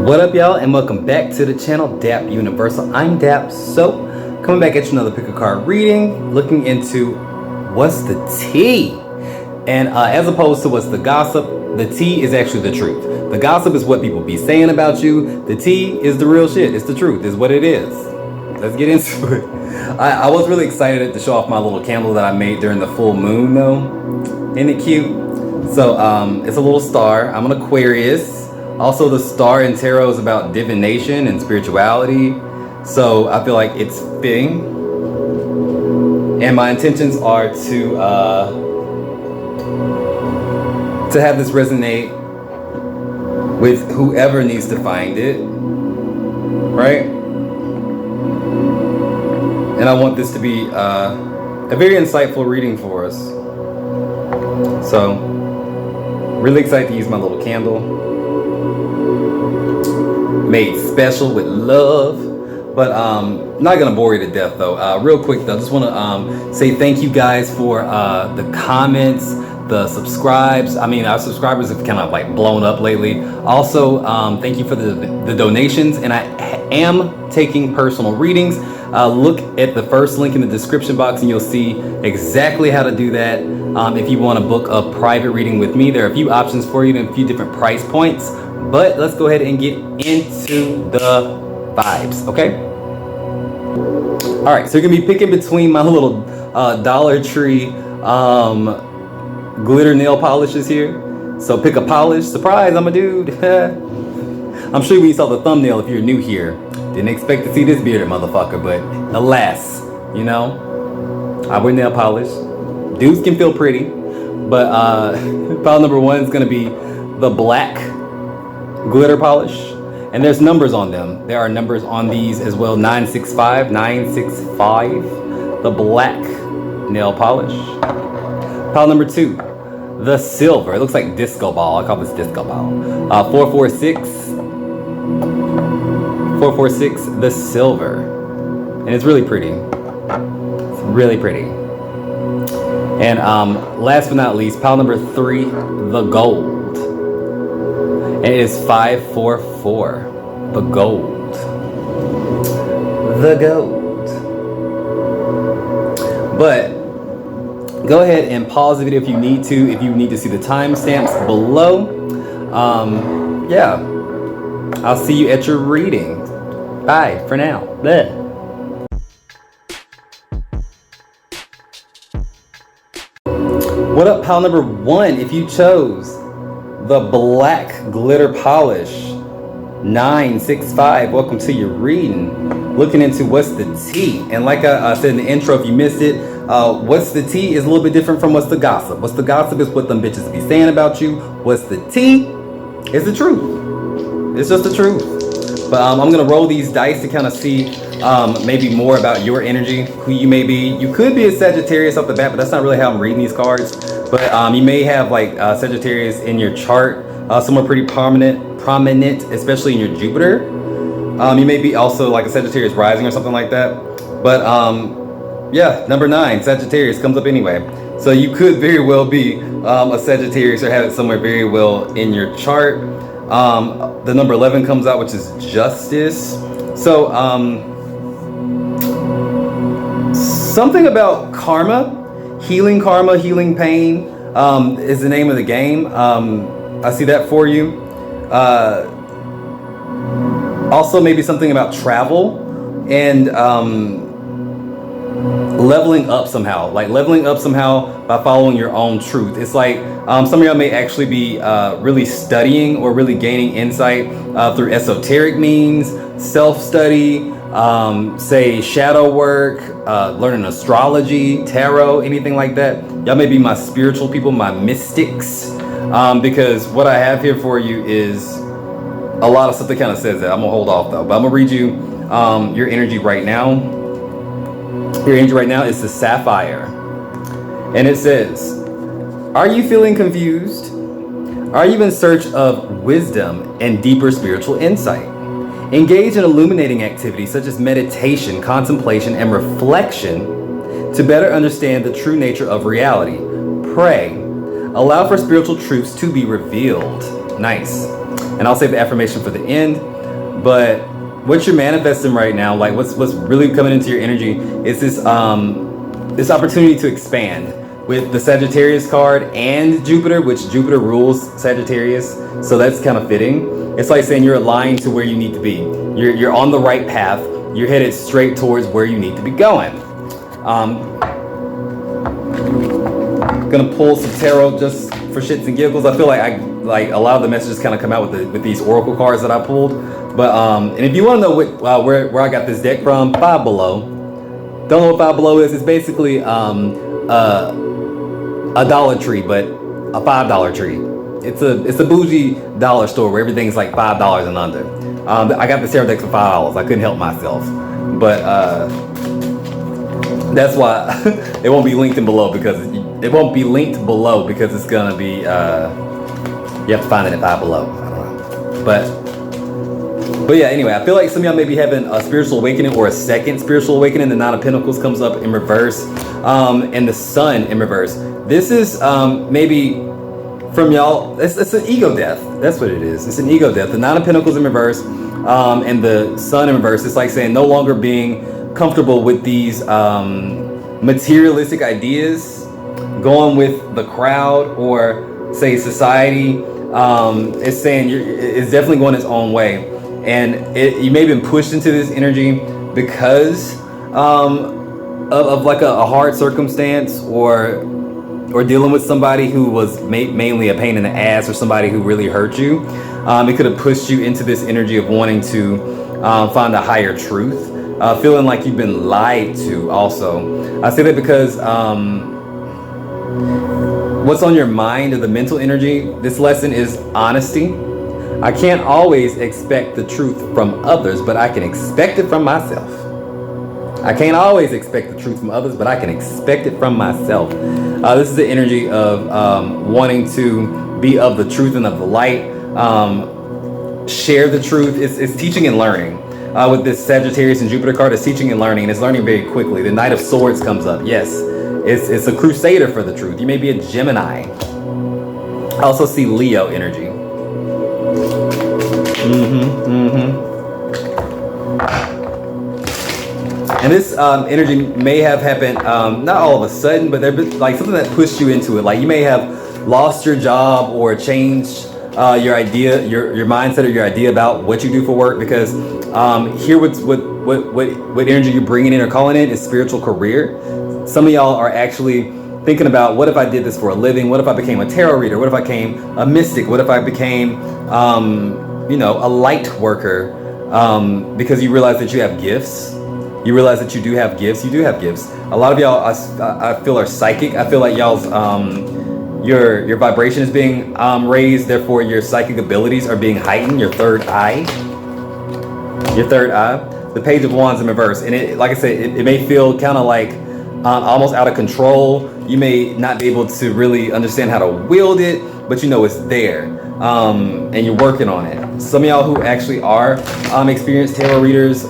What up, y'all, and welcome back to the channel DapUniversal. I'm Dap, so coming back at you another pick a card reading, looking into what's the tea. And as opposed to what's the gossip, the tea is actually the truth. The gossip is what people be saying about you. The tea is the real shit. It's the truth. It's what it is. Let's get into it. I was really excited to show off my little candle that I made during the full moon, though. Isn't it cute? So it's a little star. I'm an Aquarius. Also, the star in tarot is about divination and spirituality, so I feel like it's fitting. And my intentions are to have this resonate with whoever needs to find it, right? And I want this to be a very insightful reading for us. So, really excited to use my little candle. Made special with love, but not gonna bore you to death though. Real quick though, just want to say thank you guys for the comments, the subscribes. I mean, our subscribers have kind of like blown up lately. Also, thank you for the donations, and I am taking personal readings. Look at the first link in the description box and you'll see exactly how to do that. If you want to book a private reading with me, there are a few options for you and a few different price points. But let's go ahead and get into the vibes, okay? All right, so you're gonna be picking between my little Dollar Tree glitter nail polishes here. So pick a polish. Surprise, I'm a dude. I'm sure when you saw the thumbnail, if you're new here, didn't expect to see this bearded motherfucker, but alas, you know, I wear nail polish. Dudes can feel pretty, but pile number one is gonna be the black glitter polish, and there's numbers on them. There are numbers on these as well. 965, 965, the black nail polish. Pile number two, the silver. It looks like disco ball. I call this disco ball. 446, 446, the silver, and it's really pretty. It's really pretty. And last but not least, pile number three, the gold. And it is 544. The gold. The gold. But go ahead and pause the video if you need to. If you need to see the timestamps below. Yeah. I'll see you at your reading. Bye for now. Bleh. What up, pile number one? If you chose the black glitter polish, 965, welcome to your reading. Looking into what's the tea. And like I said in the intro, if you missed it, what's the tea is a little bit different from what's the gossip. What's the gossip is what them bitches be saying about you. What's the tea is the truth. It's just the truth. But I'm gonna roll these dice to kind of see maybe more about your energy, who you may be. You could be a Sagittarius off the bat, but that's not really how I'm reading these cards. But you may have like Sagittarius in your chart, somewhere pretty prominent, especially in your Jupiter. You may be also like a Sagittarius rising or something like that. But yeah, number 9, Sagittarius comes up anyway. So you could very well be a Sagittarius or have it somewhere very well in your chart. The number 11 comes out, which is justice. So something about karma. Healing karma, healing pain is the name of the game. I see that for you. Also, maybe something about travel and leveling up somehow. Like leveling up somehow by following your own truth. It's like some of y'all may actually be really studying or really gaining insight through esoteric means, self-study, say shadow work, learning astrology, tarot, anything like that. Y'all may be my spiritual people, my mystics, because what I have here for you is a lot of stuff that kind of says that. I'm gonna hold off though, but I'm gonna read you your energy right now. Your energy right now is the sapphire, and it says, are you feeling confused? Are you in search of wisdom and deeper spiritual insight? Engage in illuminating activities such as meditation, contemplation, and reflection to better understand the true nature of reality. Pray. Allow for spiritual truths to be revealed. Nice. And I'll save the affirmation for the end. But what you're manifesting right now, like what's really coming into your energy is this this opportunity to expand with the Sagittarius card and Jupiter, which Jupiter rules Sagittarius. So that's kind of fitting. It's like saying you're aligned to where you need to be. You're on the right path. You're headed straight towards where you need to be going. Gonna pull some tarot just for shits and giggles. I feel like a lot of the messages kind of come out with these oracle cards that I pulled. But and if you want to know where I got this deck from, Five Below. Don't know what Five Below is. It's basically a Dollar Tree, but a $5 tree. It's a bougie dollar store where everything's like $5 and under. I got this tarot deck for $5. I couldn't help myself, but that's why it won't be linked below because it's gonna be you have to find it at Five Below. I don't know, but yeah. Anyway, I feel like some of y'all may be having a spiritual awakening or a second spiritual awakening. The Nine of Pentacles comes up in reverse, and the Sun in reverse. This is maybe from y'all. It's an ego death. That's what it is. It's an ego death. The Nine of Pentacles in reverse, and the Sun in reverse. It's like saying no longer being comfortable with these materialistic ideas, going with the crowd or say society. It's saying it's definitely going its own way, and you may have been pushed into this energy because of like a hard circumstance or dealing with somebody who was mainly a pain in the ass or somebody who really hurt you. It could have pushed you into this energy of wanting to find a higher truth, feeling like you've been lied to also. I say that because what's on your mind or the mental energy, this lesson is honesty. I can't always expect the truth from others, but I can expect it from myself. I can't always expect the truth from others, but I can expect it from myself. This is the energy of wanting to be of the truth and of the light. Share the truth. It's teaching and learning. With this Sagittarius and Jupiter card, it's teaching and learning, and it's learning very quickly. The Knight of Swords comes up. Yes, it's a crusader for the truth. You may be a Gemini. I also see Leo energy. And this energy may have happened not all of a sudden, but there's like something that pushed you into it. Like you may have lost your job or changed your idea, your mindset, or your idea about what you do for work. Because here, what energy you're bringing in or calling in is spiritual career. Some of y'all are actually thinking about, what if I did this for a living? What if I became a tarot reader? What if I became a mystic? What if I became, a light worker? Because you realize that you have gifts. You realize that you do have gifts. You do have gifts. A lot of y'all, I feel, are psychic. I feel like y'all's your vibration is being raised. Therefore, your psychic abilities are being heightened. Your third eye. The Page of Wands in reverse, and it, like I said, it may feel kind of like almost out of control. You may not be able to really understand how to wield it, but you know it's there, and you're working on it. Some of y'all who actually are experienced tarot readers,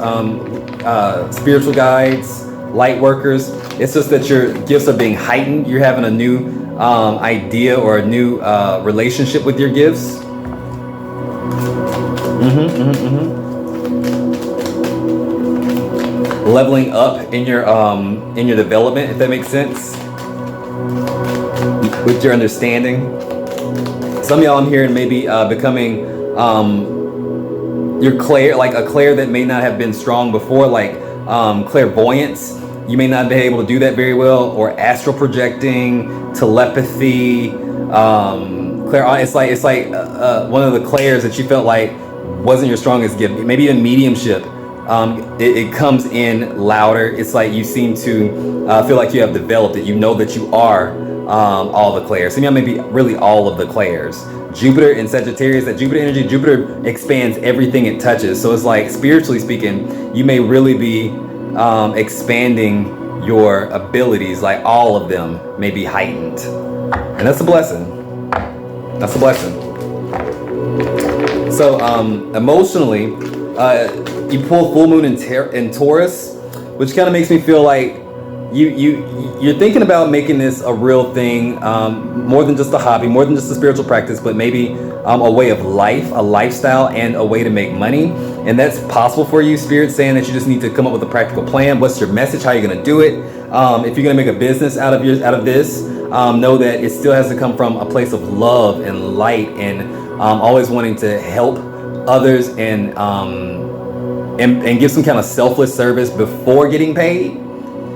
spiritual guides, light workers, it's just that your gifts are being heightened. You're having a new idea or a new relationship with your gifts. Leveling up in your development, if that makes sense, with your understanding. Some of y'all I'm hearing maybe becoming your clair, like a clair that may not have been strong before, like clairvoyance. You may not be able to do that very well, or astral projecting, telepathy, it's like one of the clairs that you felt like wasn't your strongest gift. Maybe even mediumship. It comes in louder. It's like you seem to feel like you have developed it. You know that you are all the clairs. Some of y'all may be really all of the clairs. Jupiter in Sagittarius, that Jupiter energy, Jupiter expands everything it touches. So it's like, spiritually speaking, you may really be expanding your abilities. Like all of them may be heightened, and that's a blessing. That's a blessing. So emotionally, you pull full moon in Taurus, which kind of makes me feel like you're thinking about making this a real thing, more than just a hobby, more than just a spiritual practice, but maybe a way of life, a lifestyle, and a way to make money. And that's possible for you. Spirit's saying that you just need to come up with a practical plan. What's your message? How are you going to do it? If you're going to make a business out of this, know that it still has to come from a place of love and light, and always wanting to help others and give some kind of selfless service before getting paid.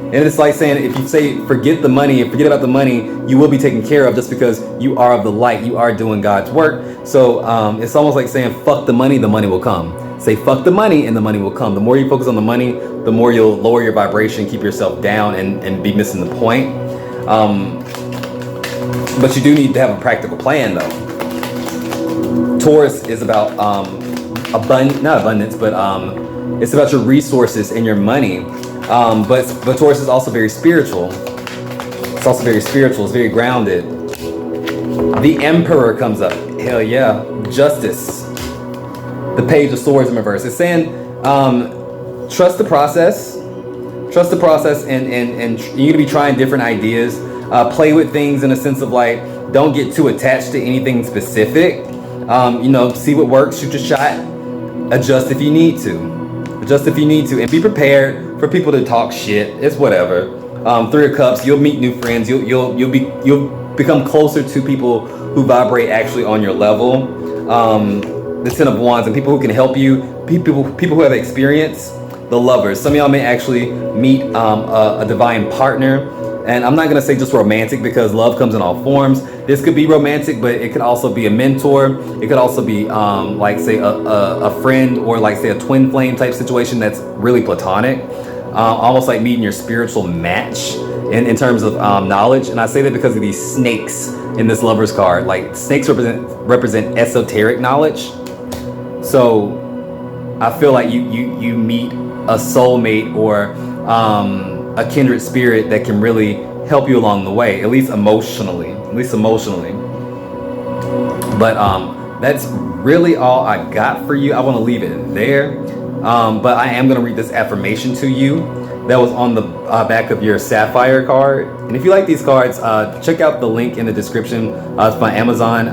And it's like saying, if you say forget the money and forget about the money, you will be taken care of, just because you are of the light, you are doing God's work. So it's almost like saying fuck the money will come. Say fuck the money and the money will come. The more you focus on the money, the more you'll lower your vibration, keep yourself down, and be missing the point. But you do need to have a practical plan, though. Taurus is about not abundance, but it's about your resources and your money. But Taurus is also very spiritual. It's also very spiritual. It's very grounded. The Emperor comes up. Hell yeah. Justice. The Page of Swords in reverse. It's saying trust the process. Trust the process, and you need to be trying different ideas. Play with things in a sense of like, don't get too attached to anything specific. See what works, shoot your shot, adjust if you need to. Adjust if you need to, and be prepared for people to talk shit. It's whatever. Three of Cups, you'll meet new friends. You'll become closer to people who vibrate actually on your level. The Ten of Wands, and people who can help you, people who have experience. The Lovers, some of y'all may actually meet a divine partner. And I'm not gonna say just romantic, because love comes in all forms. This could be romantic, but it could also be a mentor. It could also be like say a friend, or like say a twin flame type situation that's really platonic. Almost like meeting your spiritual match in terms of knowledge. And I say that because of these snakes in this Lovers card. Like snakes represent esoteric knowledge. So I feel like you meet a soulmate or a kindred spirit that can really help you along the way, at least emotionally. But that's really all I got for you. I want to leave it there. But I am going to read this affirmation to you that was on the back of your Sapphire card. And if you like these cards, check out the link in the description to my Amazon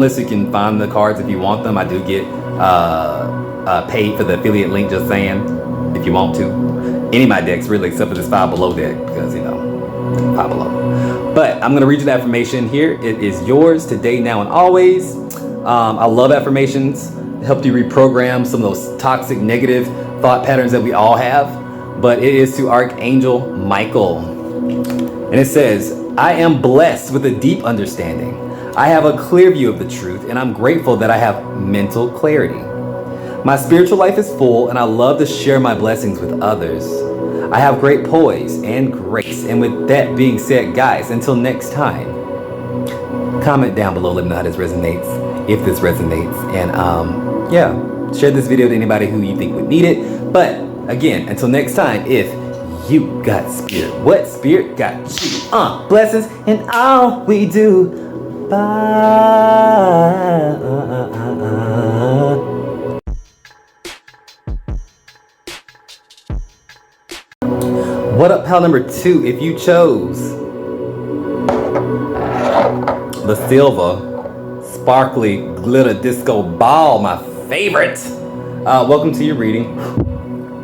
list. You can find the cards if you want them. I do get paid for the affiliate link, just saying, if you want to. Any of my decks, really, except for this Five Below deck, because, Five Below. But I'm going to read you the affirmation here. It is yours today, now, and always. I love affirmations. It helps you reprogram some of those toxic, negative thought patterns that we all have. But it is to Archangel Michael. And it says, I am blessed with a deep understanding. I have a clear view of the truth, and I'm grateful that I have mental clarity. My spiritual life is full, and I love to share my blessings with others. I have great poise and grace. And with that being said, guys, until next time, comment down below, let me know how this resonates, if this resonates. And yeah, share this video to anybody who you think would need it. But again, until next time, if you got spirit, what spirit got you? Blessings in all we do. Bye. What up, pal number 2? If you chose the silver sparkly glitter disco ball, my favorite, welcome to your reading.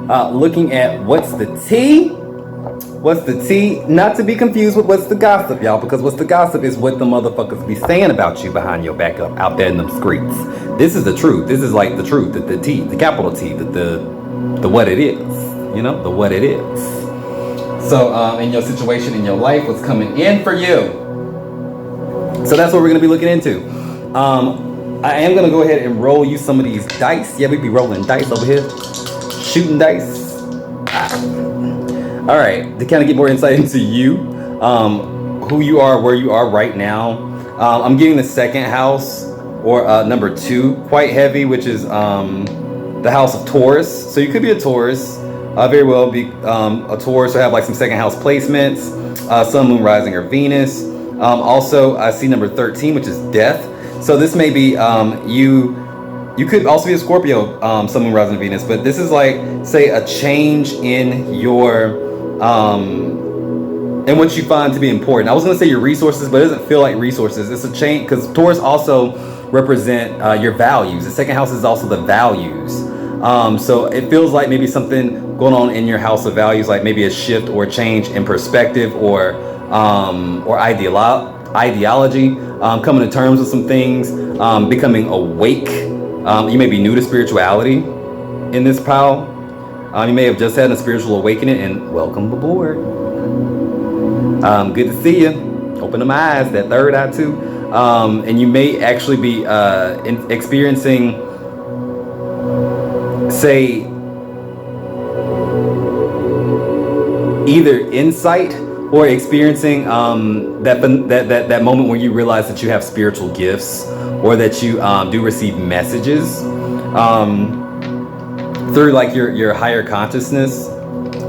Looking at what's the tea? What's the tea? Not to be confused with what's the gossip, y'all, because what's the gossip is what the motherfuckers be saying about you behind your back up out there in them streets. This is the truth. This is like the truth, the tea, the capital T, the what it is, the what it is. So in your situation, in your life, what's coming in for you. So that's what we're going to be looking into. I am going to go ahead and roll you some of these dice. Yeah, we be rolling dice over here. Shooting dice. All right. To kind of get more insight into you, who you are, where you are right now. I'm getting the second house, or number 2, quite heavy, which is the house of Taurus. So you could be a Taurus. Very well be a Taurus, or have like some second house placements, Sun, Moon, Rising, or Venus. Also, I see number 13, which is death. So this may be you could also be a Scorpio, Sun, Moon, Rising, or Venus. But this is like, say, a change in your and what you find to be important. I was going to say your resources, but it doesn't feel like resources. It's a change, because Taurus also represent your values. The second house is also the values. So it feels like maybe something going on in your house of values, like maybe a shift or change in perspective or ideology, coming to terms with some things, becoming awake. You may be new to spirituality in this pile. You may have just had a spiritual awakening, and welcome aboard. Good to see you. Open them eyes, that third eye too. And you may actually be experiencing, say, either insight or experiencing that moment where you realize that you have spiritual gifts, or that you do receive messages through like your higher consciousness.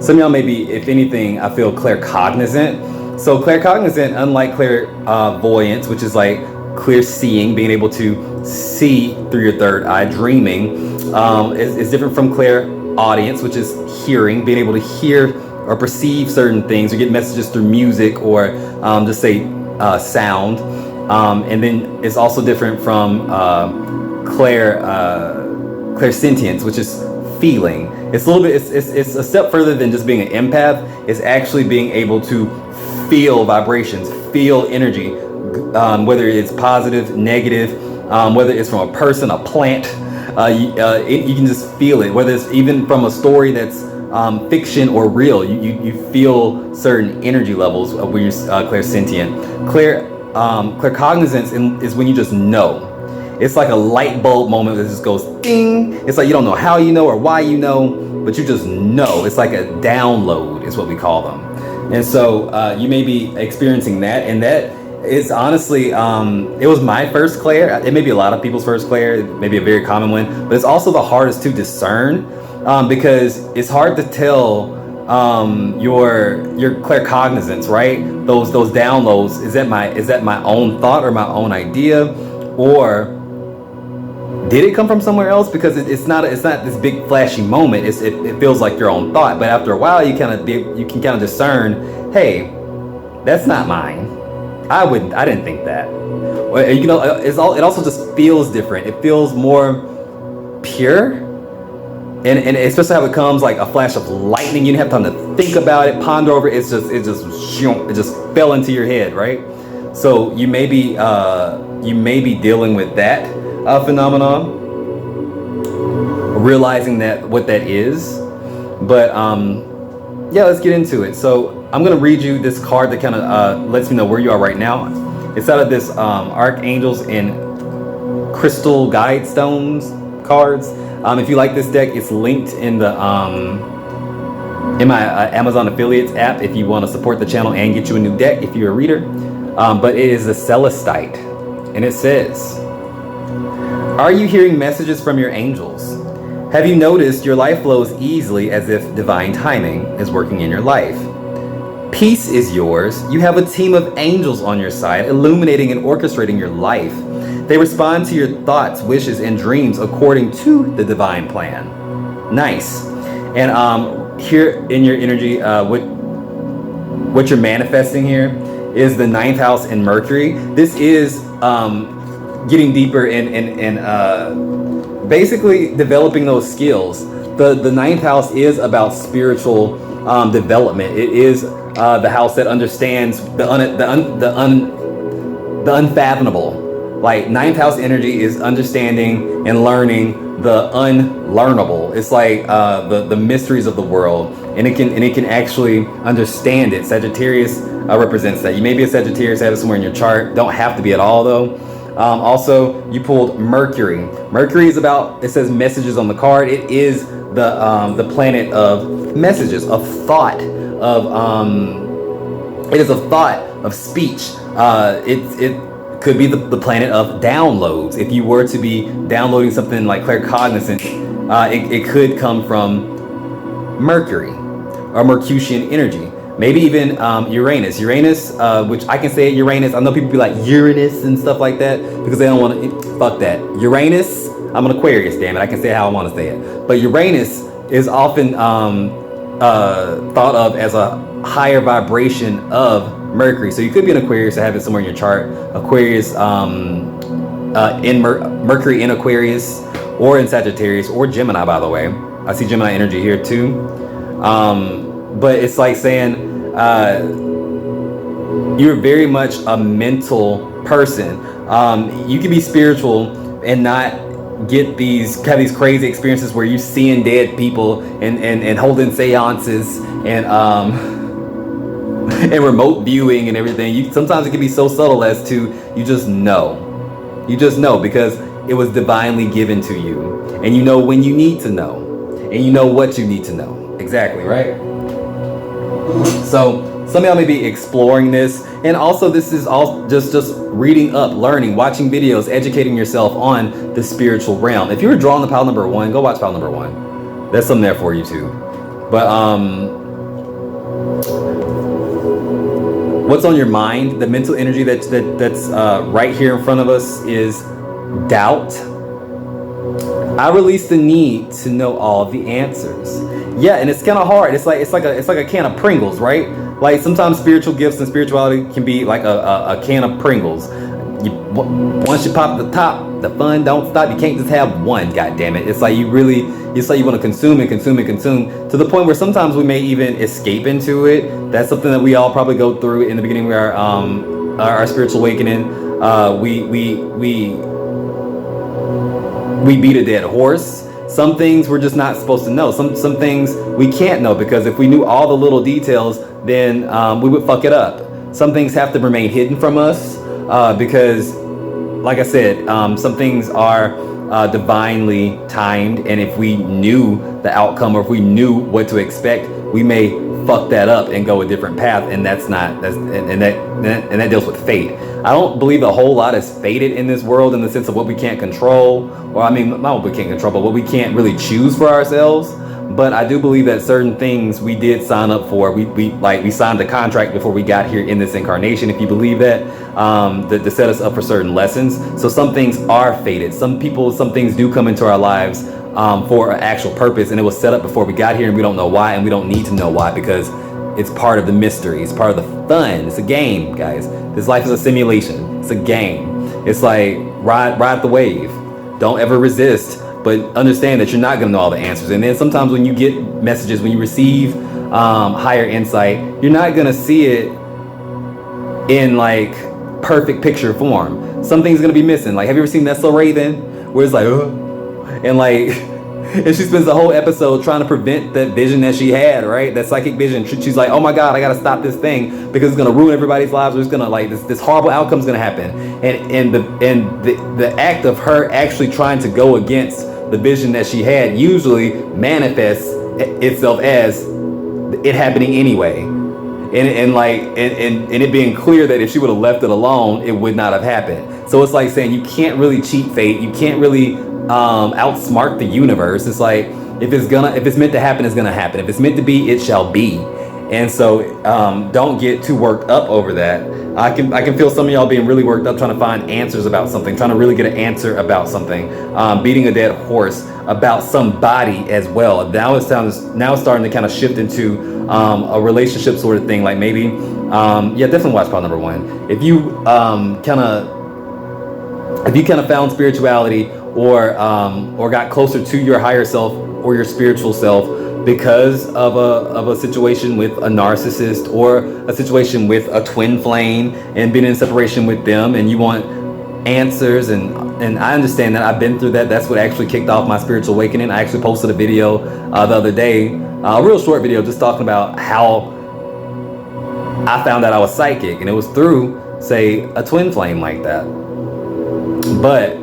Some of y'all may be, if anything, I feel claircognizant. So claircognizant, unlike clairvoyance, which is like clear seeing, being able to see through your third eye, dreaming, is different from clairaudience, which is hearing, being able to hear or perceive certain things, or get messages through music, or just say sound. And then it's also different from clairsentience, which is feeling. It's a little bit, it's a step further than just being an empath. It's actually being able to feel vibrations, feel energy, whether it's positive, negative, whether it's from a person, a plant, you can just feel it. Whether it's even from a story that's fiction or real, you feel certain energy levels when you're clairsentient. Claircognizance is when you just know. It's like a light bulb moment that just goes ding. It's like you don't know how you know or why you know, but you just know. It's like a download is what we call them. And so you may be experiencing that, and that is honestly, it was my first clair. It may be a lot of people's first clair. It may be a very common one, but it's also the hardest to discern, because it's hard to tell your claircognizance, right? Those downloads. Is that my own thought or my own idea, or did it come from somewhere else? Because it's not this big flashy moment. It feels like your own thought, but after a while you can kind of discern, hey, that's not mine. I didn't think that. You know, it also just feels different. It feels more pure, and especially how it comes like a flash of lightning. You didn't have time to think about it, ponder over it. It just fell into your head, right? So you may be dealing with that phenomenon, realizing that what that is. But yeah, let's get into it. So I'm gonna read you this card that kind of lets me know where you are right now. It's out of this Archangels and Crystal Guide Stones cards. If you like this deck, it's linked in the in my Amazon affiliates app if you want to support the channel and get you a new deck if you're a reader. But it is a Celestite, and it says, are you hearing messages from your angels? Have you noticed your life flows easily as if divine timing is working in your life? Peace is yours. You have a team of angels on your side, illuminating and orchestrating your life. They respond to your thoughts, wishes, and dreams according to the divine plan. Nice. And here in your energy, what you're manifesting here is the 9th house in Mercury. This is getting deeper in basically developing those skills. The 9th house is about spiritual development. It is the house that understands the unfathomable. Like 9th house energy is understanding and learning the unlearnable. It's like the mysteries of the world, and it can actually understand it. Sagittarius represents that. You may be a Sagittarius, have it somewhere in your chart. Don't have to be at all though. Also, you pulled Mercury. Mercury is about, it says messages on the card. It is the planet of messages, of thought, it is a thought of speech. It could be the planet of downloads. If you were to be downloading something like claircognizant, it could come from Mercury or Mercutian energy. Maybe even Uranus. Uranus, which I can say Uranus. I know people be like Uranus and stuff like that because they don't want to, fuck that. Uranus, I'm an Aquarius, damn it. I can say how I want to say it. But Uranus is often thought of as a higher vibration of Mercury. So you could be an Aquarius or have it somewhere in your chart. Aquarius, Mercury in Aquarius, or in Sagittarius, or Gemini, by the way. I see Gemini energy here too. But it's like saying you're very much a mental person. You can be spiritual and not have these crazy experiences where you're seeing dead people and holding seances and and remote viewing and everything. Sometimes it can be so subtle as to you just know because it was divinely given to you, and you know when you need to know, and you know what you need to know exactly, right? So some of y'all may be exploring this, and also this is all just reading up, learning, watching videos, educating yourself on the spiritual realm. If you were drawn to pile number 1, go watch pile number 1. There's something there for you too. But what's on your mind? The mental energy that's right here in front of us is doubt. I release the need to know all the answers. Yeah, and it's kind of hard. It's like a can of Pringles, right? Like sometimes spiritual gifts and spirituality can be like a can of Pringles. Once you pop the top, the fun don't stop. You can't just have one. God damn it! It's like you want to consume to the point where sometimes we may even escape into it. That's something that we all probably go through in the beginning of our spiritual awakening. We beat a dead horse. Some things we're just not supposed to know. Some things we can't know, because if we knew all the little details, then we would fuck it up. Some things have to remain hidden from us because, like I said, some things are divinely timed, and if we knew the outcome or if we knew what to expect, we may fuck that up and go a different path, and that deals with fate. I don't believe a whole lot is fated in this world in the sense of what we can't control, or I mean, not what we can't control, but what we can't really choose for ourselves. But I do believe that certain things we did sign up for. We signed a contract before we got here in this incarnation, if you believe that, to set us up for certain lessons. So some things are fated. Some things do come into our lives for an actual purpose, and it was set up before we got here, and we don't know why, and we don't need to know why, because it's part of the mystery. It's part of the fun. It's a game, guys. This life is a simulation. It's a game. It's like ride the wave. Don't ever resist, but understand that you're not gonna know all the answers. And then sometimes when you get messages, when you receive higher insight, you're not gonna see it in like perfect picture form. Something's gonna be missing. Like, have you ever seen That's So Raven? Where it's like, and like, and she spends the whole episode trying to prevent that vision that she had, right? That psychic vision. She's like, oh my God, I gotta stop this thing because it's gonna ruin everybody's lives, or it's gonna like this horrible outcome's gonna happen. And the act of her actually trying to go against the vision that she had usually manifests itself as it happening anyway. And it being clear that if she would have left it alone, it would not have happened. So it's like saying you can't really cheat fate. You can't really outsmart the universe. It's like if it's meant to happen, it's gonna happen. If it's meant to be, it shall be. And so don't get too worked up over that. I can feel some of y'all being really worked up trying to find answers about something, trying to really get an answer about something, beating a dead horse about somebody as well. Now it's starting to kind of shift into a relationship sort of thing. Like maybe, definitely watch pile number 1. If you kind of found spirituality or got closer to your higher self or your spiritual self because of a situation with a narcissist or a situation with a twin flame and being in separation with them, and you want answers, and I understand that. I've been through that. That's what actually kicked off my spiritual awakening. I actually posted a video the other day, a real short video, just talking about how I found out I was psychic, and it was through, say, a twin flame like that. But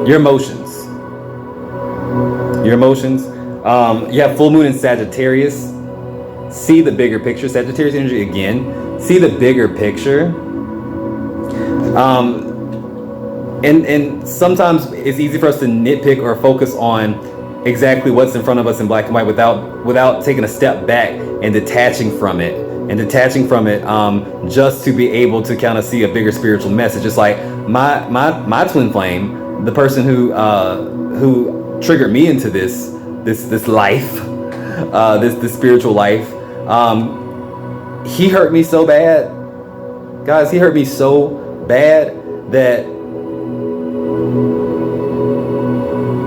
your emotions. You have full moon in Sagittarius. See the bigger picture. Sagittarius energy again. See the bigger picture. And sometimes it's easy for us to nitpick or focus on exactly what's in front of us in black and white without taking a step back and detaching from it. Just to be able to kind of see a bigger spiritual message. It's like my twin flame, the person who triggered me into this life, this spiritual life. He hurt me so bad, guys. He hurt me so bad that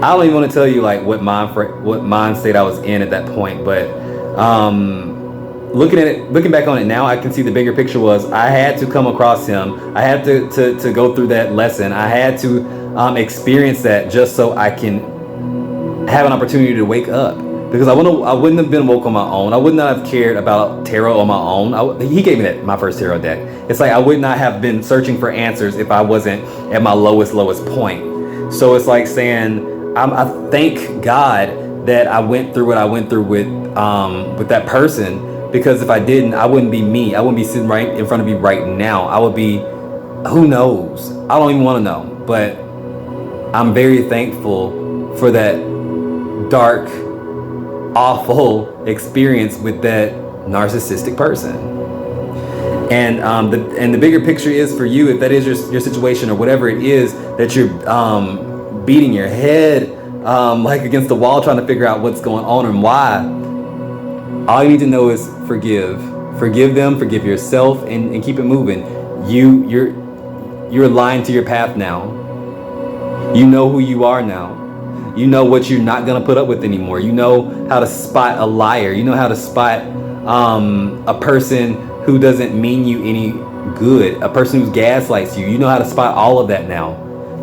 I don't even want to tell you like what mind state I was in at that point. But looking back on it now, I can see the bigger picture was I had to come across him. I had to go through that lesson. I had to experience that just so I can have an opportunity to wake up. Because I wouldn't have been woke on my own. I would not have cared about tarot on my own. He gave me my first tarot deck. It's like I would not have been searching for answers if I wasn't at my lowest point. So it's like saying, I thank God that I went through what I went through with that person, because if I didn't, I wouldn't be me. I wouldn't be sitting right in front of you right now. I would be, who knows? I don't even want to know. But I'm very thankful for that dark, awful experience with that narcissistic person. And the bigger picture is for you, if that is your situation or whatever it is that you're beating your head like against the wall trying to figure out what's going on and why, all you need to know is forgive them, forgive yourself, and keep it moving. You're aligned to your path now. You know who you are now. You know what you're not gonna put up with anymore. You know how to spot a liar. You know how to spot a person who doesn't mean you any good, a person who gaslights you. You know how to spot all of that now.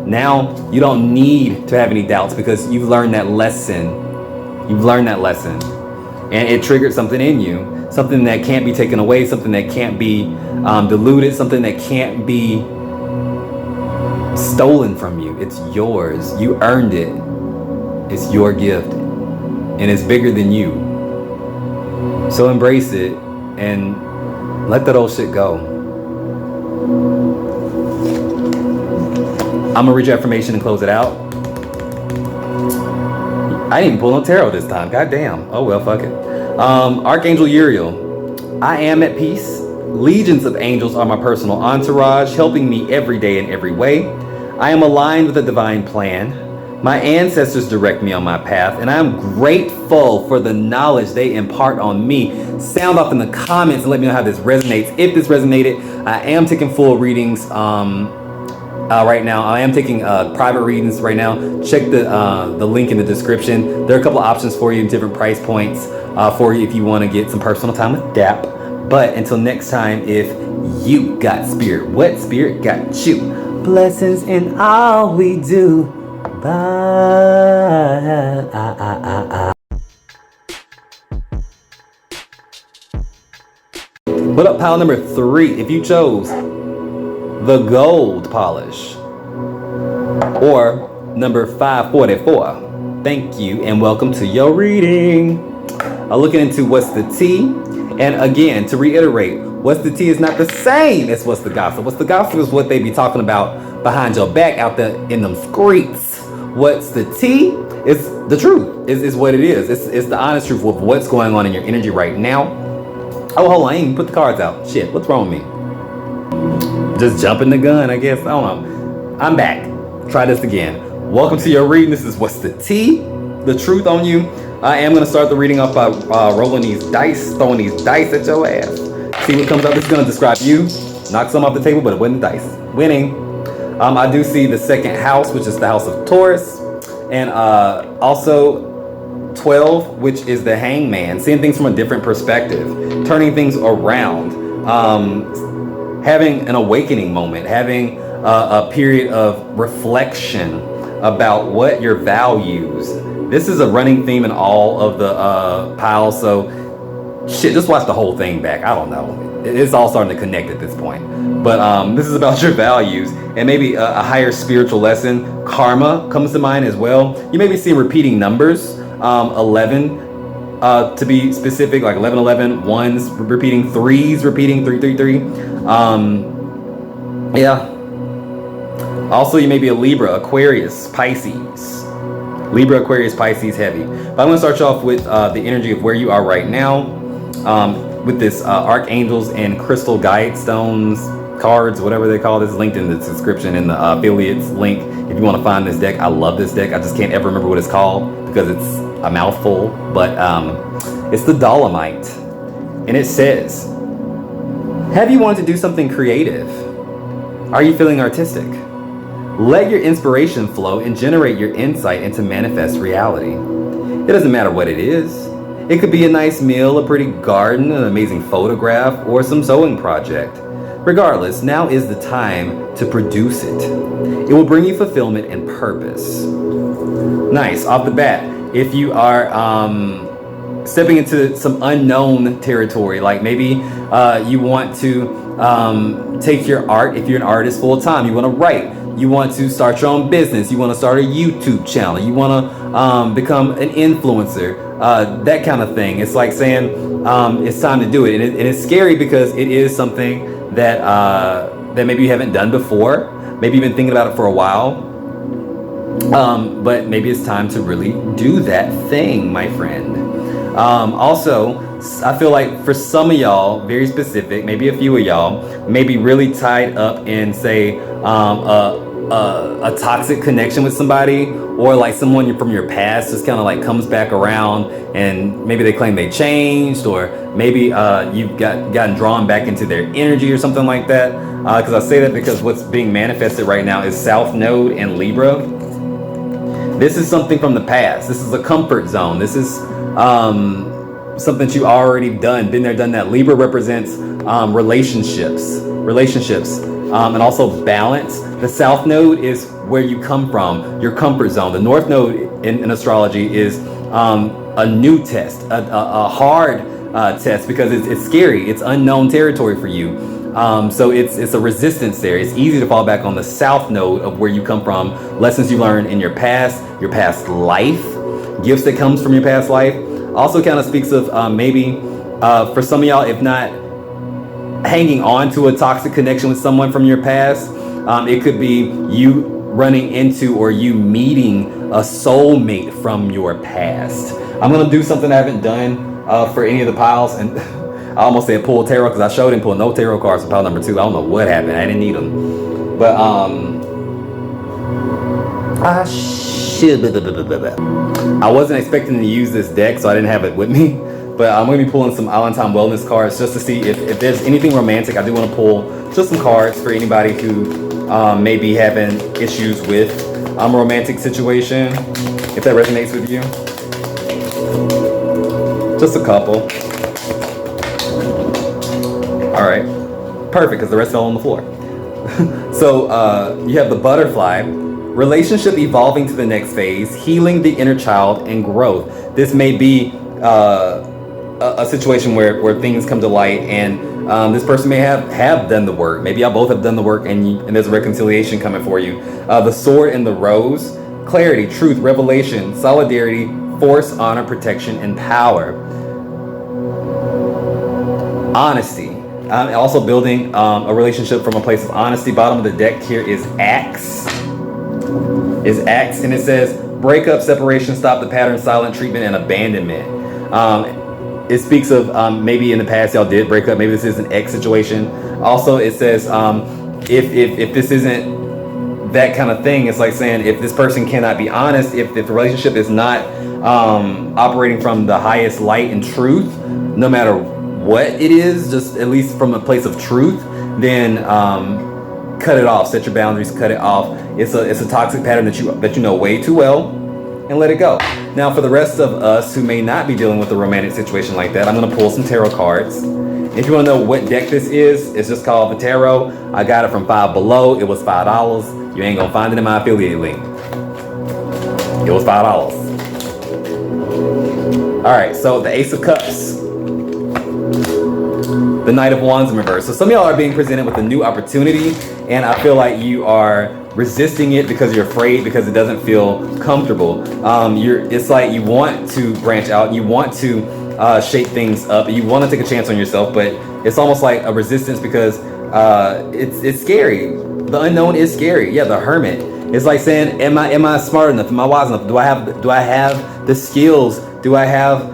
Now you don't need to have any doubts because you've learned that lesson. You've learned that lesson. And it triggered something in you, something that can't be taken away, something that can't be diluted, something that can't be stolen from you. It's yours. You earned it. It's your gift. And it's bigger than you. So embrace it and let that old shit go. I'm gonna read your affirmation and close it out. I didn't even pull no tarot this time. God damn. Oh well, fuck it. Archangel Uriel. I am at peace. Legions of angels are my personal entourage, helping me every day in every way. I am aligned with the divine plan. My ancestors direct me on my path, and I am grateful for the knowledge they impart on me. Sound off in the comments and let me know how this resonates. If this resonated, I am taking full readings right now. I am taking private readings right now. Check the link in the description. There are a couple of options for you, different price points for you if you want to get some personal time with Dap. But until next time, if you got spirit, what spirit got you? Blessings in all we do. Bye. What up, pile number 3? If you chose the gold polish or number 544, thank you and welcome to your reading. Looking into what's the tea. And again, to reiterate, what's the tea is not the same as what's the gossip. What's the gossip is what they be talking about behind your back out there in them streets. What's the tea is the truth, is what it is. It's the honest truth of what's going on in your energy right now. Oh, hold on, I ain't even put the cards out. Shit, what's wrong with me? Just jumping the gun, I guess. I don't know. I'm back. Try this again. Welcome to your reading. This is what's the tea, the truth on you. I am going to start the reading off by rolling these dice, throwing these dice at your ass. See what comes up. This is going to describe you. Knock some off the table, but it wasn't dice. Winning. I do see the second house, which is the house of Taurus. And also 12, which is the hangman. Seeing things from a different perspective. Turning things around. Having an awakening moment. Having a period of reflection about what your values. This is a running theme in all of the piles, so shit, just watch the whole thing back. I don't know. It's all starting to connect at this point. But this is about your values and maybe a higher spiritual lesson. Karma comes to mind as well. You may be seeing repeating numbers, 11 to be specific, like 11, 11, ones repeating, threes repeating, 3, 3, 3. Yeah. Also, you may be a Libra, Aquarius, Pisces. Libra, Aquarius, Pisces, heavy. But I'm going to start you off with the energy of where you are right now with this archangels and crystal guide stones, cards, whatever they call this, linked in the description in the affiliates link if you want to find this deck. I love this deck. I just can't ever remember what it's called because it's a mouthful, but it's the Dolomite. And it says, have you wanted to do something creative? Are you feeling artistic? Let your inspiration flow and generate your insight into manifest reality. It doesn't matter what it is. It could be a nice meal, a pretty garden, an amazing photograph, or some sewing project. Regardless, now is the time to produce it. It will bring you fulfillment and purpose. Nice, off the bat. If you are stepping into some unknown territory, like maybe you want to take your art, if you're an artist full time, you want to write, you want to start your own business, you want to start a YouTube channel, you want to become an influencer, that kind of thing. It's like saying it's time to do it. And it's scary because it is something that that maybe you haven't done before. Maybe you've been thinking about it for a while. But maybe it's time to really do that thing, my friend. Also, I feel like for some of y'all, very specific, maybe a few of y'all, maybe really tied up in, say, a toxic connection with somebody, or like someone from your past just kind of like comes back around, and maybe they claim they changed, or maybe you've gotten drawn back into their energy or something like that. Because I say that because what's being manifested right now is South Node and Libra. This is something from the past. This is a comfort zone. This is something that you already been there, done that. Libra represents relationships, and also balance. The South Node is where you come from, your comfort zone. The North Node in astrology is a new test, a hard test, because it's scary. It's unknown territory for you. So it's a resistance there. It's easy to fall back on the South Node of where you come from, lessons you learned in your past life, gifts that comes from your past life. Also kind of speaks of maybe for some of y'all, if not hanging on to a toxic connection with someone from your past, it could be you running into or you meeting a soulmate from your past. I'm gonna do something I haven't done for any of the piles, and I almost said pull tarot because I showed him pull no tarot cards for pile number 2. I don't know what happened. I didn't need them, but I wasn't expecting to use this deck, so I didn't have it with me. But I'm going to be pulling some Island Time Wellness cards just to see if there's anything romantic. I do want to pull just some cards for anybody who may be having issues with a romantic situation, if that resonates with you. Just a couple. All right, perfect, because the rest fell on the floor. So you have the butterfly, relationship evolving to the next phase, healing the inner child, and growth. This may be a situation where things come to light, and this person may have done the work. Maybe y'all both have done the work, and there's a reconciliation coming for you. The sword and the rose, clarity, truth, revelation, solidarity, force, honor, protection, and power. Honesty. Also building a relationship from a place of honesty. Bottom of the deck here is Axe. And it says breakup, separation, stop the pattern, silent treatment, and abandonment. It speaks of maybe in the past y'all did break up. Maybe this is an ex situation. Also, it says if this isn't that kind of thing, it's like saying if this person cannot be honest, if the relationship is not operating from the highest light and truth, no matter what it is, just at least from a place of truth, then cut it off. Set your boundaries. Cut it off. It's a toxic pattern that you know way too well, and let it go. Now, for the rest of us who may not be dealing with a romantic situation like that, I'm going to pull some tarot cards. If you want to know what deck this is, it's just called the Tarot. I got it from Five Below. It was $5. You ain't gonna find it in my affiliate link. It was $5. All right, so the Ace of Cups, the Knight of Wands in reverse. So some of y'all are being presented with a new opportunity, and I feel like you are resisting it because you're afraid, because it doesn't feel comfortable. It's like you want to branch out, you want to shake things up, you want to take a chance on yourself, but it's almost like a resistance because it's scary. The unknown is scary. Yeah, the Hermit. It's like saying, am I smart enough? Am I wise enough? Do I have the skills? Do I have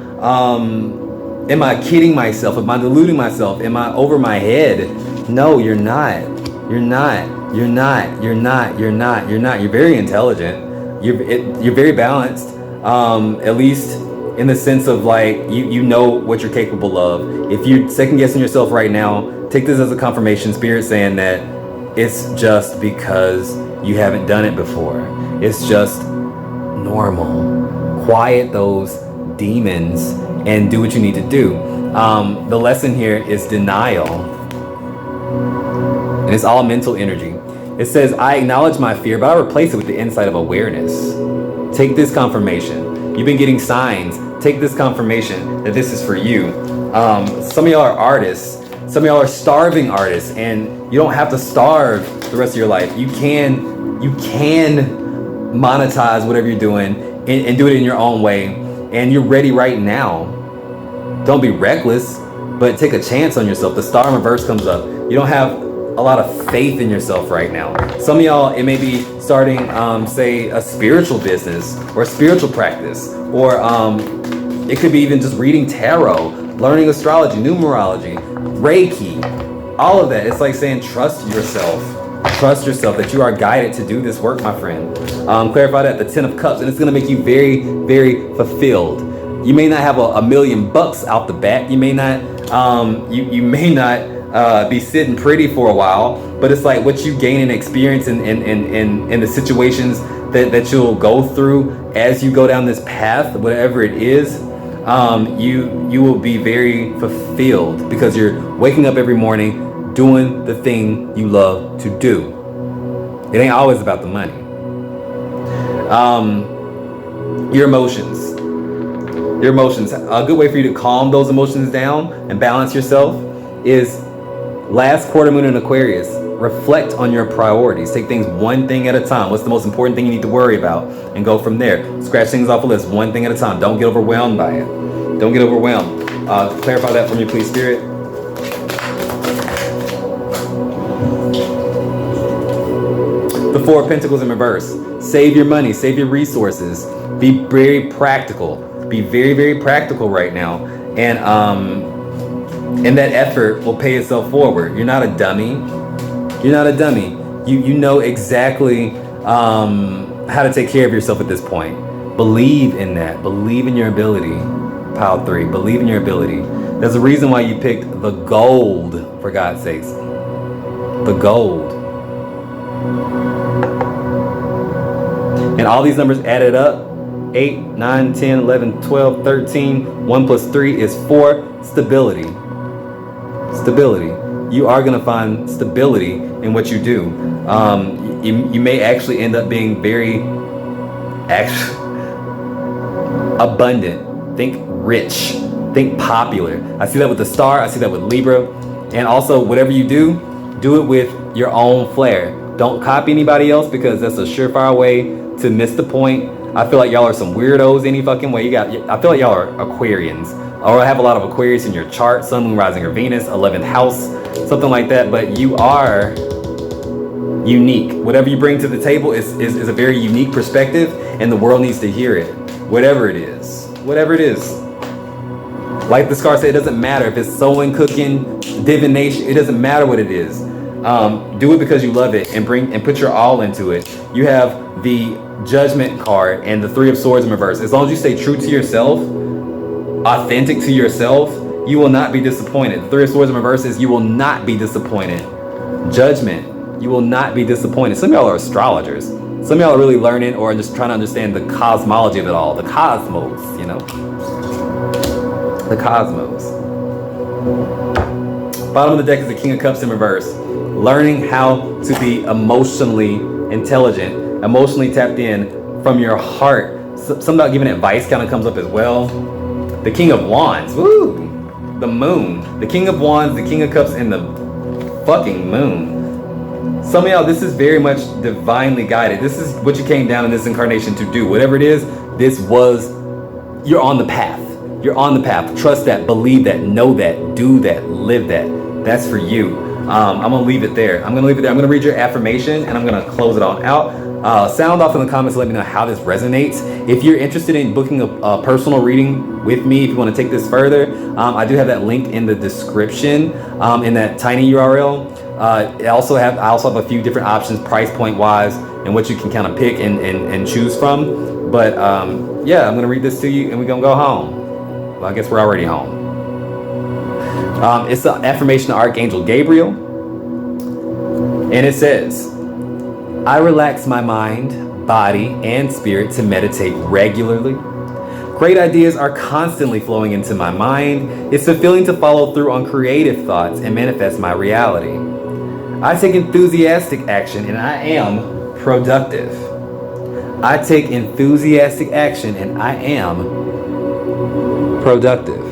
am I kidding myself? Am I deluding myself? Am I over my head? No, you're not. You're not. You're very intelligent. You're very balanced. at least in the sense of like, you know what you're capable of. If you're second guessing yourself right now, take this as a confirmation, Spirit saying that it's just because you haven't done it before. It's just normal. Quiet those demons and do what you need to do. The lesson here is denial. And it's all mental energy. It says, I acknowledge my fear, but I replace it with the insight of awareness. Take this confirmation. You've been getting signs. Take this confirmation that this is for you. Some of y'all are artists. Some of y'all are starving artists, and you don't have to starve the rest of your life. You can monetize whatever you're doing and do it in your own way. And you're ready right now. Don't be reckless, but take a chance on yourself. The star in reverse comes up. You don't have a lot of faith in yourself right now. Some of y'all, it may be starting, say, a spiritual business or a spiritual practice, or it could be even just reading tarot, learning astrology, numerology, Reiki, all of that. It's like saying, trust yourself. Trust yourself that you are guided to do this work, my friend. Clarify that, the 10 of Cups, and it's gonna make you very, very fulfilled. You may not have $1 million out the bat. You may not, you may not be sitting pretty for a while, but it's like what you gain in experience in the situations that you'll go through as you go down this path, whatever it is. You will be very fulfilled because you're waking up every morning doing the thing you love to do. It ain't always about the money. Your emotions. A good way for you to calm those emotions down and balance yourself is last quarter moon in Aquarius. Reflect on your priorities. Take things one thing at a time. What's the most important thing you need to worry about? And go from there. Scratch things off a list one thing at a time. Don't get overwhelmed by it. Don't get overwhelmed. Clarify that for me, please, Spirit. The Four of Pentacles in reverse. Save your money. Save your resources. Be very practical. Be very, very practical right now. And that effort will pay itself forward. You're not a dummy. You're not a dummy. You know exactly how to take care of yourself at this point. Believe in that. Believe in your ability. Pile 3. Believe in your ability. There's a reason why you picked the gold, for God's sakes. The gold. And all these numbers added up. 8, 9, 10, 11, 12, 13. 1 plus 3 is 4. Stability. Stability. You are going to find stability in what you do. You may actually end up being very abundant. Think rich. Think popular. I see that with the star. I see that with Libra. And also, whatever you do it with your own flair. Don't copy anybody else, because that's a surefire way to miss the point. I feel like y'all are some weirdos any fucking way. I feel like y'all are Aquarians. Or have a lot of Aquarius in your chart. Sun, Moon, Rising, or Venus. 11th house. Something like that. But you are unique. Whatever you bring to the table is a very unique perspective, and the world needs to hear it. Whatever it is. Whatever it is. Like the scar said, it doesn't matter if it's sewing, cooking, divination. It doesn't matter what it is. Do it because you love it, and put your all into it. You have the Judgment card and the 3 of Swords in reverse. As long as you stay true to yourself, authentic to yourself, you will not be disappointed. The 3 of Swords in reverse is you will not be disappointed. Judgment, you will not be disappointed. Some of y'all are astrologers. Some of y'all are really learning or just trying to understand the cosmology of it all. The cosmos, you know. The cosmos. Bottom of the deck is the King of Cups in reverse. Learning how to be emotionally intelligent, emotionally tapped in from your heart. Something about giving advice kind of comes up as well. The King of Wands. Woo! The Moon. The King of Wands, the King of Cups, and the fucking Moon. Some of y'all, this is very much divinely guided. This is what you came down in this incarnation to do. Whatever it is, you're on the path. You're on the path. Trust that, believe that, know that, do that, live that. That's for you. I'm going to leave it there. I'm going to read your affirmation, and I'm going to close it on out. Sound off in the comments. Let me know how this resonates. If you're interested in booking a personal reading with me, if you want to take this further, I do have that link in the description in that tiny URL. I also have a few different options price point wise and what you can kind of pick and choose from. But yeah, I'm gonna read this to you and we're gonna go home. Well, I guess we're already home. It's an affirmation of Archangel Gabriel, and it says, I relax my mind, body, and spirit to meditate regularly. Great ideas are constantly flowing into my mind. It's fulfilling to follow through on creative thoughts and manifest my reality. I take enthusiastic action and I am productive. I take enthusiastic action and I am productive.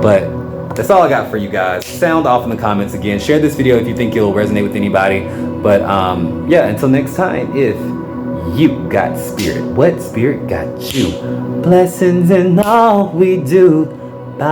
But that's all I got for you guys. Sound off in the comments again. Share this video if you think it'll resonate with anybody. But yeah, until next time, if you got spirit, what spirit got you? Blessings in all we do. Bye.